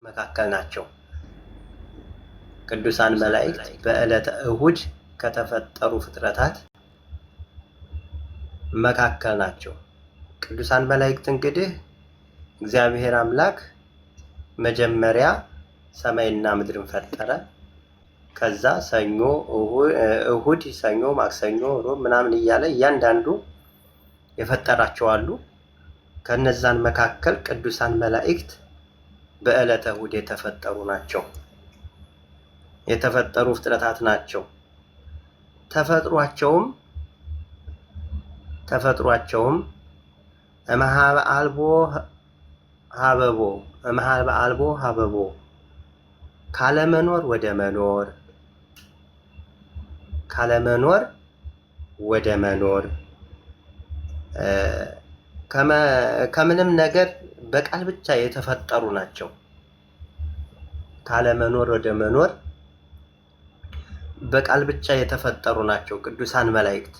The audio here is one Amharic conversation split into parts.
መካከል ናቸው። ቅዱሳን መላእክት በዕለተ እሁድ ከተፈጠሩ ፍጥረታት መካከል ናቸው። ቅዱሳን መላእክት እንግዲህ እግዚአብሔር አምላክ መጀመሪያ ሰማይና ምድርን ፈጠረ። ከዛ ሰኞ፣ እሁድ፣ ሰኞ፣ ማክሰኞ፣ ሮብ ምናምን እያለ እያንዳንዱ የፈጠራቸው አሉ። ከነዛን መካከል ቅዱሳን መላእክት በዕለተ እሁድ የተፈጠሩ ናቸው። የተፈጠሩ ፍጥረታት ናቸው። ተፈጥሯቸውም እምኀበ አልቦ ሀበቦ ካለመኖር ወደ መኖር ከምንም ነገር በቃል ብቻ የተፈጠሩ ናቸው። ካለመኖር ወደ መኖር በቃል ብቻ የተፈጠሩ ናቸው። ቅዱሳን መላእክት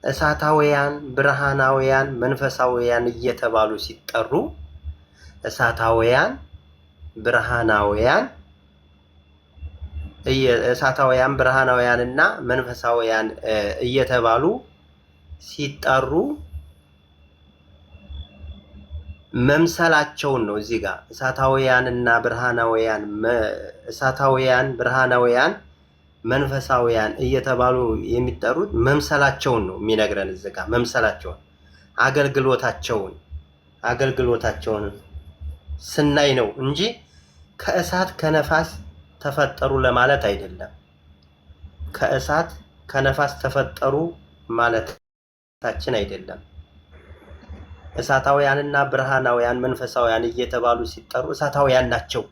እሳታውያን፣ ብርሃናውያን፣ መንፈሳውያን እየተባሉ ሲጠሩ እሳታውያን፣ ብርሃናውያን እና መንፈሳውያን እየተባሉ ሲጠሩ መምሰላቸውን ነው። እዚህ ጋር እሳታውያን፣ ብርሃናውያን፣ መንፈሳውያን እየተባሉ የሚጠሩት መምሰላቸውን ነው የሚነግረን። እዚህ ጋር መምሰላቸውን አገልግሎታቸውን ስናይ ነው እንጂ ከእሳት ከነፋስ ተፈጠሩ ለማለት አይደለም። ከእሳት ከነፋስ ተፈጠሩ ማለታችን አይደለም። እሳታውያንና ብርሃናውያን መንፈሳውያን እየተባሉ ሲጠሩ እሳታውያን ናቸው፣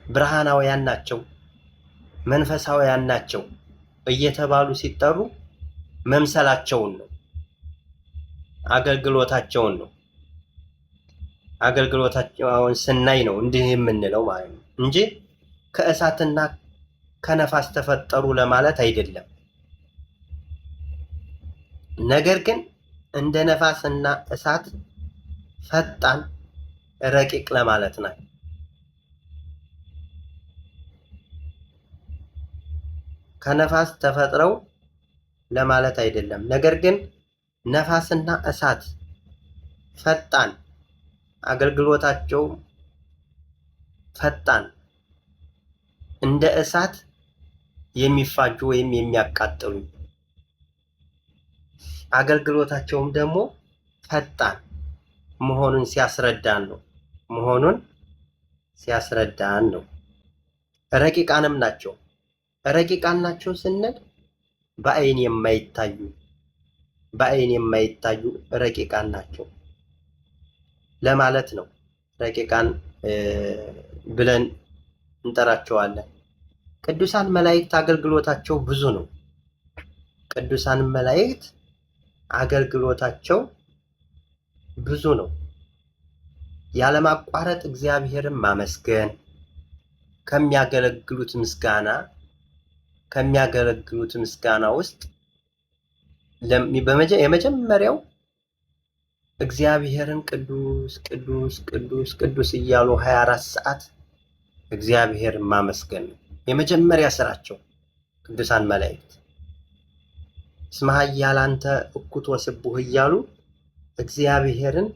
ብርሃናውያን ናቸው፣ መንፈሳውያን ናቸው እየተባሉ ሲጠሩ መምሰላቸውን ነው፣ አገልግሎታቸውን ስናይ ነው እንዲህ የምንለው ማለት ነው እንጂ ከእሳትና ከነፋስ ተፈጠሩ ለማለት አይደለም። ነገር ግን እንደ ነፋስና እሳት ፈጣን፣ ረቂቅ ለማለት ነው። ከነፋስ ተፈጥረው ለማለት አይደለም። ነገር ግን ነፋስና እሳት ፈጣን፣ አገልግሎታቸው ፈጣን፣ እንደ እሳት የሚፋጁ ወይም የሚያቃጥሉ፣ አገልግሎታቸውም ደግሞ ፈጣን መሆኑን ሲያስረዳን ነው። ረቂቃንም ናቸው። ረቂቃን ናቸው ስንል በአይን የማይታዩ ረቂቃን ናቸው ለማለት ነው። ረቂቃን ብለን እንጠራቸዋለን። ቅዱሳን መላእክት አገልግሎታቸው ብዙ ነው። ቅዱሳን መላእክት አገልግሎታቸው ብዙ ነው። ያለማቋረጥ እግዚአብሔርን ማመስገን ከሚያገለግሉት ምስጋና ውስጥ የመጀመሪያው እግዚአብሔርን ቅዱስ ቅዱስ ቅዱስ ቅዱስ እያሉ 24 ሰዓት እግዚአብሔርን ማመስገን ነው የመጀመሪያ ስራቸው። ቅዱሳን መላእክት እስመ ኃያል አንተ እኩት ወስቡህ እያሉ እግዚአብሔርን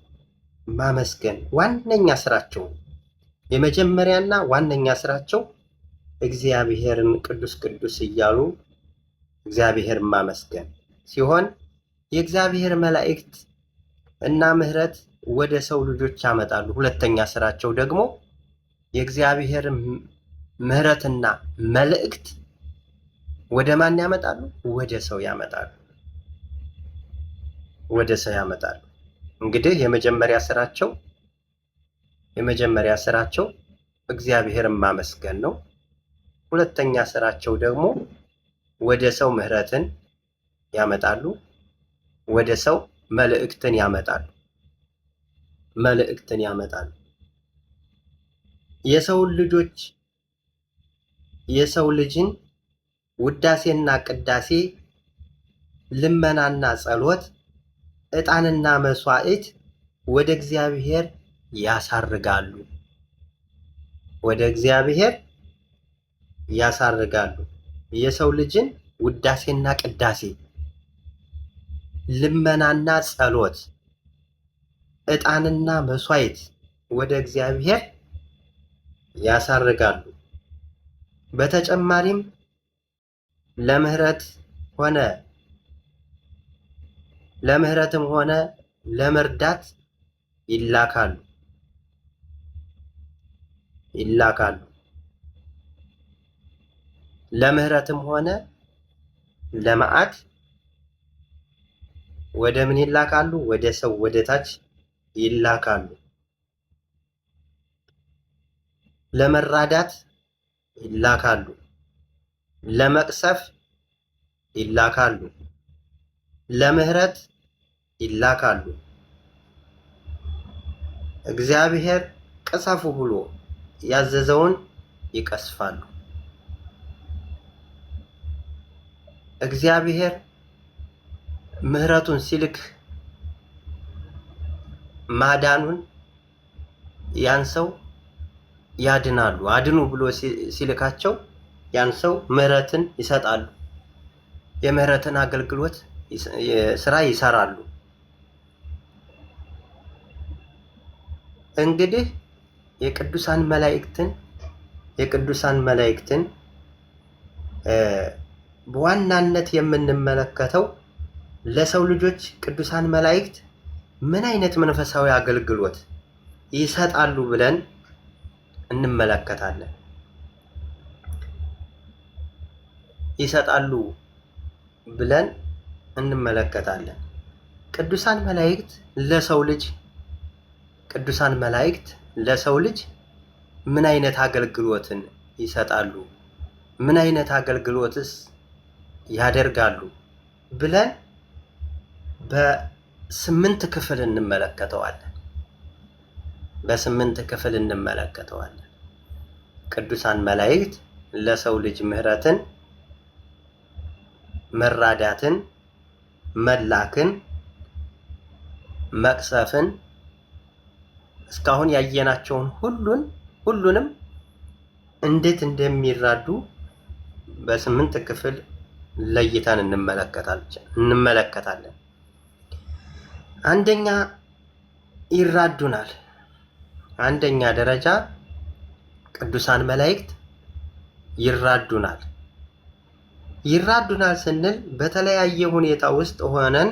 ማመስገን ዋነኛ ስራቸው፣ የመጀመሪያና ዋነኛ ስራቸው እግዚአብሔርን ቅዱስ ቅዱስ እያሉ እግዚአብሔርን ማመስገን ሲሆን የእግዚአብሔር መላእክት እና ምሕረት ወደ ሰው ልጆች ያመጣሉ። ሁለተኛ ስራቸው ደግሞ የእግዚአብሔር ምሕረትና መልእክት ወደ ማን ያመጣሉ? ወደ ሰው ያመጣሉ። እንግዲህ የመጀመሪያ ስራቸው እግዚአብሔርን ማመስገን ነው። ሁለተኛ ስራቸው ደግሞ ወደ ሰው ምሕረትን ያመጣሉ፣ ወደ ሰው መልእክትን ያመጣሉ። የሰው ልጅን ውዳሴና ቅዳሴ፣ ልመናና ጸሎት፣ ዕጣንና መስዋዕት ወደ እግዚአብሔር ያሳርጋሉ። ወደ እግዚአብሔር ያሳርጋሉ። የሰው ልጅን ውዳሴና ቅዳሴ፣ ልመናና ጸሎት፣ ዕጣንና መስዋዕት ወደ እግዚአብሔር ያሳርጋሉ። በተጨማሪም ለምህረትም ሆነ ለመርዳት ይላካሉ። ለምህረትም ሆነ ለመዓት ወደ ምን ይላካሉ? ወደ ሰው ወደ ታች ይላካሉ። ለመራዳት ይላካሉ። ለመቅሰፍ ይላካሉ። ለምህረት ይላካሉ። እግዚአብሔር ቅሰፉ ብሎ ያዘዘውን ይቀስፋሉ። እግዚአብሔር ምህረቱን ሲልክ ማዳኑን ያን ሰው ያድናሉ። አድኑ ብሎ ሲልካቸው ያን ሰው ምህረትን ይሰጣሉ። የምህረትን አገልግሎት ስራ ይሰራሉ። እንግዲህ የቅዱሳን መላእክትን በዋናነት የምንመለከተው ለሰው ልጆች ቅዱሳን መላእክት ምን አይነት መንፈሳዊ አገልግሎት ይሰጣሉ ብለን እንመለከታለን። ቅዱሳን መላእክት ለሰው ልጅ ምን አይነት አገልግሎትን ይሰጣሉ? ምን አይነት አገልግሎትስ ያደርጋሉ ብለን በ8 ክፍል እንመለከተዋለን። ቅዱሳን መላእክት ለሰው ልጅ ምህረትን፣ መራዳትን፣ መላክን፣ መቅሰፍን እስካሁን ያየናቸውን ሁሉንም እንዴት እንደሚራዱ በ8 ክፍል ለይተን እንመለከታለን። አንደኛ ይራዱናል። አንደኛ ደረጃ ቅዱሳን መላእክት ይራዱናል ስንል በተለያየ ሁኔታ ውስጥ ሆነን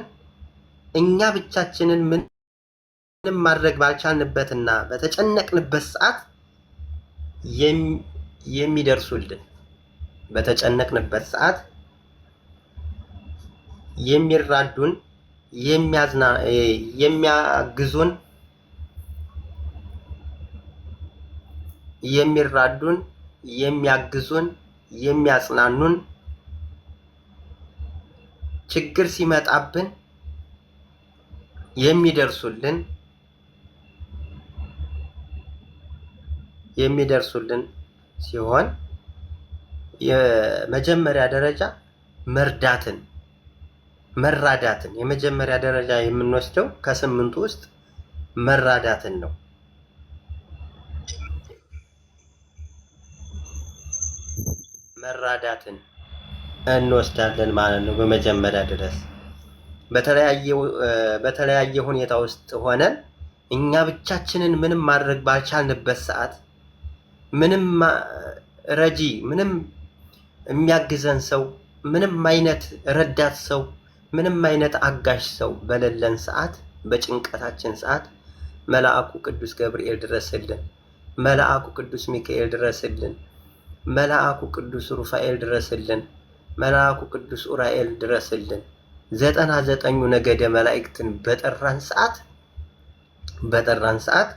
እኛ ብቻችንን ምንም ማድረግ ባልቻልንበትና በተጨነቅንበት ሰዓት የሚራዱን፣ የሚያግዙን፣ የሚያጽናኑን፣ ችግር ሲመጣብን የሚደርሱልን ሲሆን የመጀመሪያ ደረጃ መራዳትን የመጀመሪያ ደረጃ የምንወስደው ከ8 ውስጥ መራዳትን ነው። መራዳትን እንወስዳለን ማለት ነው። በመጀመሪያ ድረስ በተለያየ ሁኔታ ውስጥ ሆነን እኛ ብቻችንን ምንም ማድረግ ባልቻልንበት ሰዓት ምንም ረጂ፣ ምንም የሚያግዘን ሰው፣ ምንም አይነት ረዳት ሰው፣ ምንም አይነት አጋዥ ሰው በሌለን ሰዓት፣ በጭንቀታችን ሰዓት መልአኩ ቅዱስ ገብርኤል ድረስልን፣ መልአኩ ቅዱስ ሚካኤል ድረስልን፣ መልአኩ ቅዱስ ሩፋኤል ድረስልን፣ መልአኩ ቅዱስ ኡራኤል ድረስልን 99ኙ ነገደ መላእክትን በጠራን ሰዓት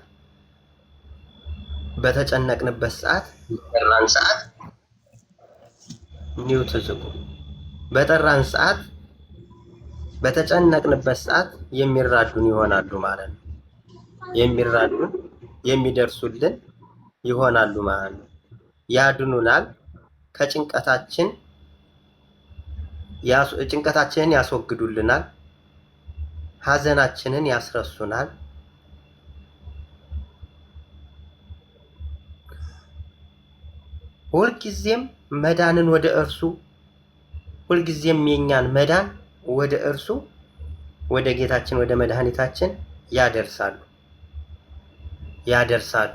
በተጨነቅንበት ሰዓት በተጨነቅንበት ሰዓት የሚራዱን ይሆናሉ ማለት ነው። የሚደርሱልን ይሆናሉ ማለት ነው። ያድኑናል። ጭንቀታችንን ያስወግዱልናል። ሐዘናችንን ያስረሱናል። ሁልጊዜም መዳንን ወደ እርሱ ሁልጊዜም የኛን መዳን ወደ እርሱ ወደ ጌታችን ወደ መድኃኒታችን ያደርሳሉ።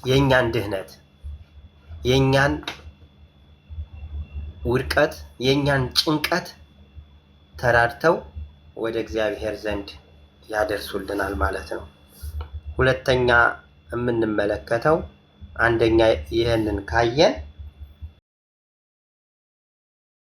የኛን ድህነት፣ የኛን ውድቀት፣ የኛን ጭንቀት ተራድተው ወደ እግዚአብሔር ዘንድ ያደርሱልናል ማለት ነው። ሁለተኛ የምንመለከተው አንደኛ ይህንን ካየን